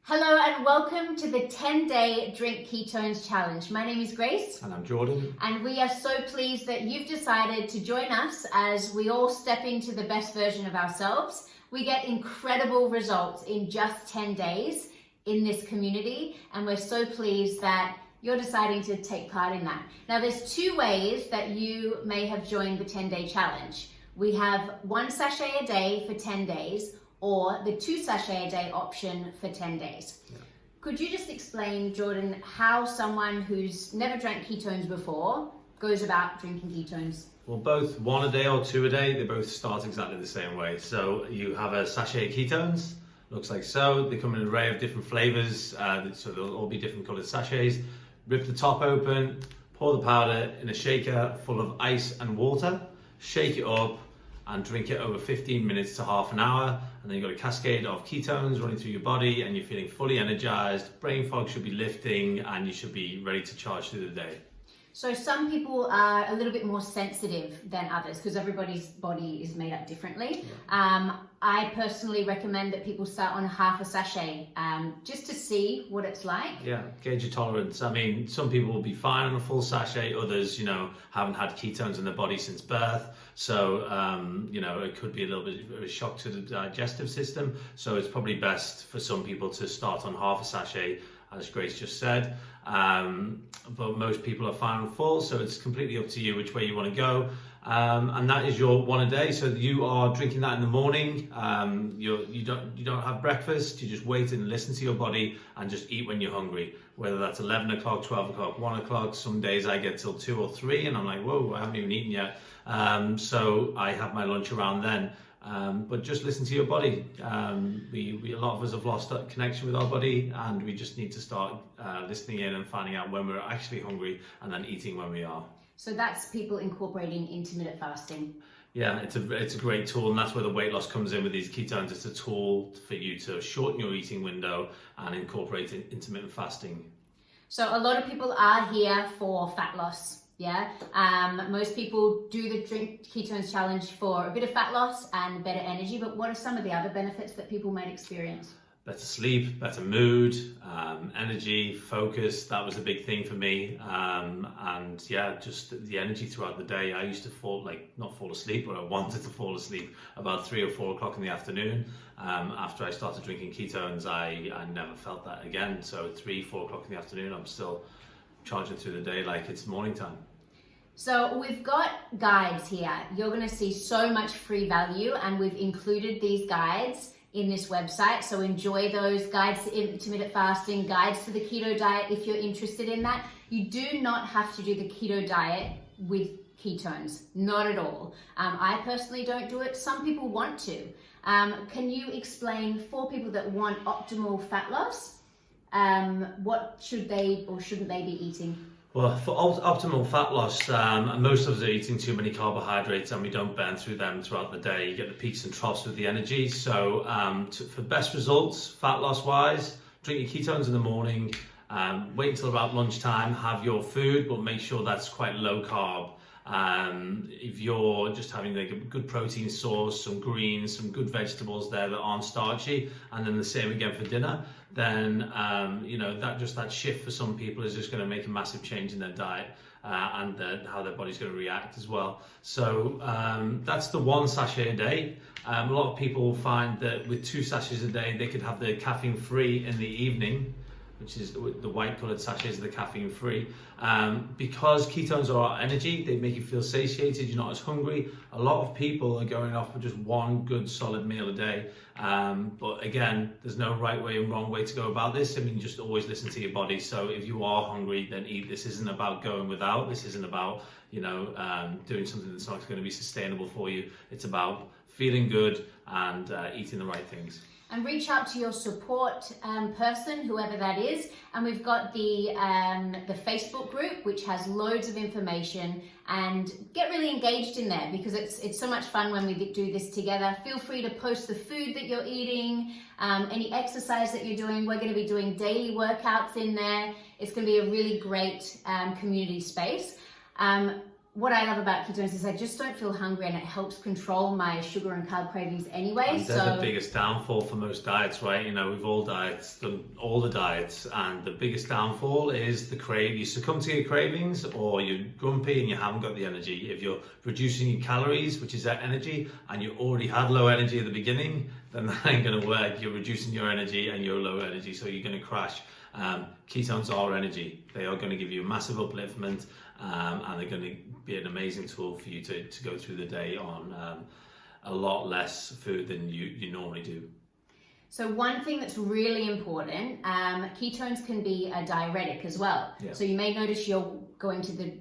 Hello and welcome to the 10-day Drink Ketones Challenge. My name is Grace. And I'm Jordan. And we are so pleased that you've decided to join us as we all step into the best version of ourselves. We get incredible results in just 10 days in this community, and we're so pleased that you're deciding to take part in that. Now, there's two ways that you may have joined the 10-day challenge. We have 1 sachet a day for 10 days, or the 2 sachet a day option for 10 days. Yeah. Could you just explain, Jordan, how someone who's never drank ketones before goes about drinking ketones? Well, both 1 a day or 2 a day, they both start exactly the same way. So you have a sachet of ketones, looks like so. They come in an array of different flavors, so they'll all be different colored sachets. Rip the top open, pour the powder in a shaker full of ice and water, shake it up, and drink it over 15 minutes to half an hour, and then you've got a cascade of ketones running through your body and you're feeling fully energized, brain fog should be lifting, and you should be ready to charge through the day. So some people are a little bit more sensitive than others because everybody's body is made up differently. Yeah. I personally recommend that people start on half a sachet just to see what it's like. Yeah, gauge your tolerance. I mean, some people will be fine on a full sachet, others, haven't had ketones in their body since birth. So, it could be a little bit of a shock to the digestive system. So it's probably best for some people to start on half a sachet, as Grace just said. But most people are fine and full, so it's completely up to you which way you want to go. And that is your 1 a day. So you are drinking that in the morning. You don't have breakfast. You just wait and listen to your body and just eat when you're hungry. Whether that's 11 o'clock, 12 o'clock, 1 o'clock. Some days I get till 2 or 3 and I'm like, whoa, I haven't even eaten yet. So I have my lunch around then. But just listen to your body. A lot of us have lost that connection with our body, and we just need to start listening in and finding out when we're actually hungry and then eating when we are. So that's people incorporating intermittent fasting. Yeah, it's a great tool, and that's where the weight loss comes in with these ketones. It's a tool for you to shorten your eating window and incorporate intermittent fasting. So a lot of people are here for fat loss. Yeah, most people do the Drink Ketones Challenge for a bit of fat loss and better energy, but what are some of the other benefits that people might experience? Better sleep, better mood, energy, focus. That was a big thing for me. And yeah, just the energy throughout the day. I used to not fall asleep, but I wanted to fall asleep about 3 or 4 o'clock in the afternoon. After I started drinking ketones, I never felt that again. So 3, 4 o'clock in the afternoon, I'm still charging through the day like it's morning time. So we've got guides here. You're going to see so much free value, and we've included these guides in this website. So enjoy those guides to intermittent fasting, guides to the keto diet if you're interested in that. You do not have to do the keto diet with ketones, not at all. I personally don't do it. Some people want to. Can you explain for people that want optimal fat loss, what should they or shouldn't they be eating? Well, for optimal fat loss, most of us are eating too many carbohydrates and we don't burn through them throughout the day. You get the peaks and troughs with the energy. So for best results, fat loss wise, drink your ketones in the morning, wait until about lunchtime, have your food, but make sure that's quite low carb. If you're just having a good protein source, some greens, some good vegetables there that aren't starchy, and then the same again for dinner, then that shift for some people is just going to make a massive change in their diet and how their body's going to react as well. So that's the 1 sachet a day. A lot of people find that with 2 sachets a day, they could have the caffeine free in the evening, which is the white coloured sachets are the caffeine free. Because ketones are our energy, they make you feel satiated, you're not as hungry. A lot of people are going off with just 1 good solid meal a day. But again, there's no right way and wrong way to go about this. I mean, just always listen to your body. So if you are hungry, then eat. This isn't about going without. This isn't about, doing something that's not going to be sustainable for you. It's about feeling good and eating the right things. And reach out to your support person, whoever that is. And we've got the Facebook group, which has loads of information, and get really engaged in there because it's so much fun when we do this together. Feel free to post the food that you're eating, any exercise that you're doing. We're going to be doing daily workouts in there. It's going to be a really great community space. what I love about ketones is I just don't feel hungry, and it helps control my sugar and carb cravings anyway. And they're the biggest downfall for most diets, right? You know, we've all done all the diets, and the biggest downfall is the crave. You succumb to your cravings, or you're grumpy and you haven't got the energy. If you're reducing your calories, which is that energy, and you already had low energy at the beginning, then that ain't going to work. You're reducing your energy and you're low energy, so you're going to crash. Ketones are energy. They are going to give you a massive upliftment, and they're going to be an amazing tool for you to go through the day on a lot less food than you normally do. So one thing that's really important, ketones can be a diuretic as well. Yeah. So you may notice you're going to the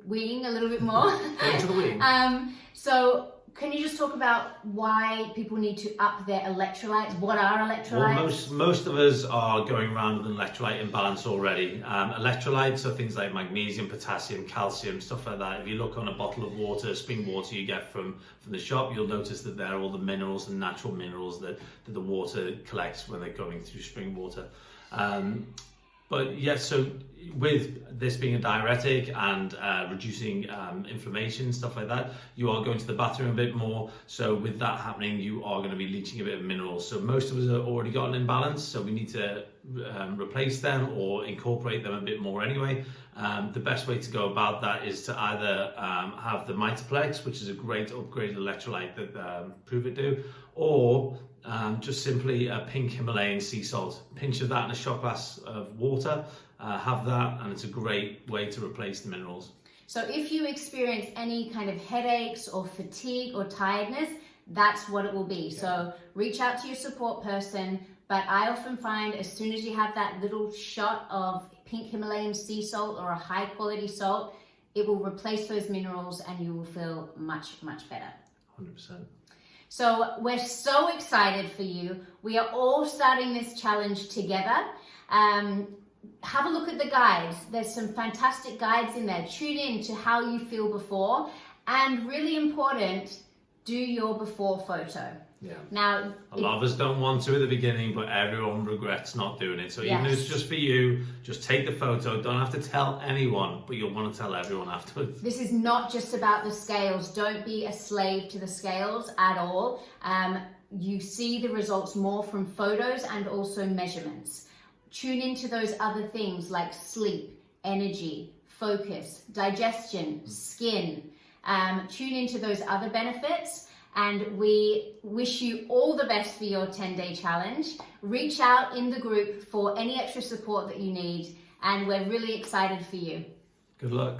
wing a little bit more. Going to the wing. So can you just talk about why people need to up their electrolytes? What are electrolytes? Well, most of us are going around with an electrolyte imbalance already. Electrolytes are things like magnesium, potassium, calcium, stuff like that. If you look on a bottle of water, spring water you get from the shop, you'll notice that there are all the minerals and natural minerals that the water collects when they're going through spring water. But yes, so with this being a diuretic and reducing inflammation, stuff like that, you are going to the bathroom a bit more. So with that happening, you are going to be leaching a bit of minerals. So most of us have already got an imbalance, so we need to replace them or incorporate them a bit more anyway. The best way to go about that is to either have the Mitoplex, which is a great upgraded electrolyte that Pruvit do, or just simply a pink Himalayan sea salt. Pinch of that in a shot glass of water, have that, and it's a great way to replace the minerals. So if you experience any kind of headaches or fatigue or tiredness, that's what it will be. Yeah. So reach out to your support person, but I often find as soon as you have that little shot of pink Himalayan sea salt or a high quality salt, it will replace those minerals and you will feel much, much better. 100%. So we're so excited for you. We are all starting this challenge together. Have a look at the guides. There's some fantastic guides in there. Tune in to how you feel before, and really important, do your before photo. Yeah. Now, a lot of us don't want to at the beginning, but everyone regrets not doing it. So even if it's just for you, just take the photo. Don't have to tell anyone, but you'll want to tell everyone afterwards. This is not just about the scales. Don't be a slave to the scales at all. You see the results more from photos and also measurements. Tune into those other things like sleep, energy, focus, digestion, skin. Tune into those other benefits. And we wish you all the best for your 10-day challenge. Reach out in the group for any extra support that you need. And we're really excited for you. Good luck.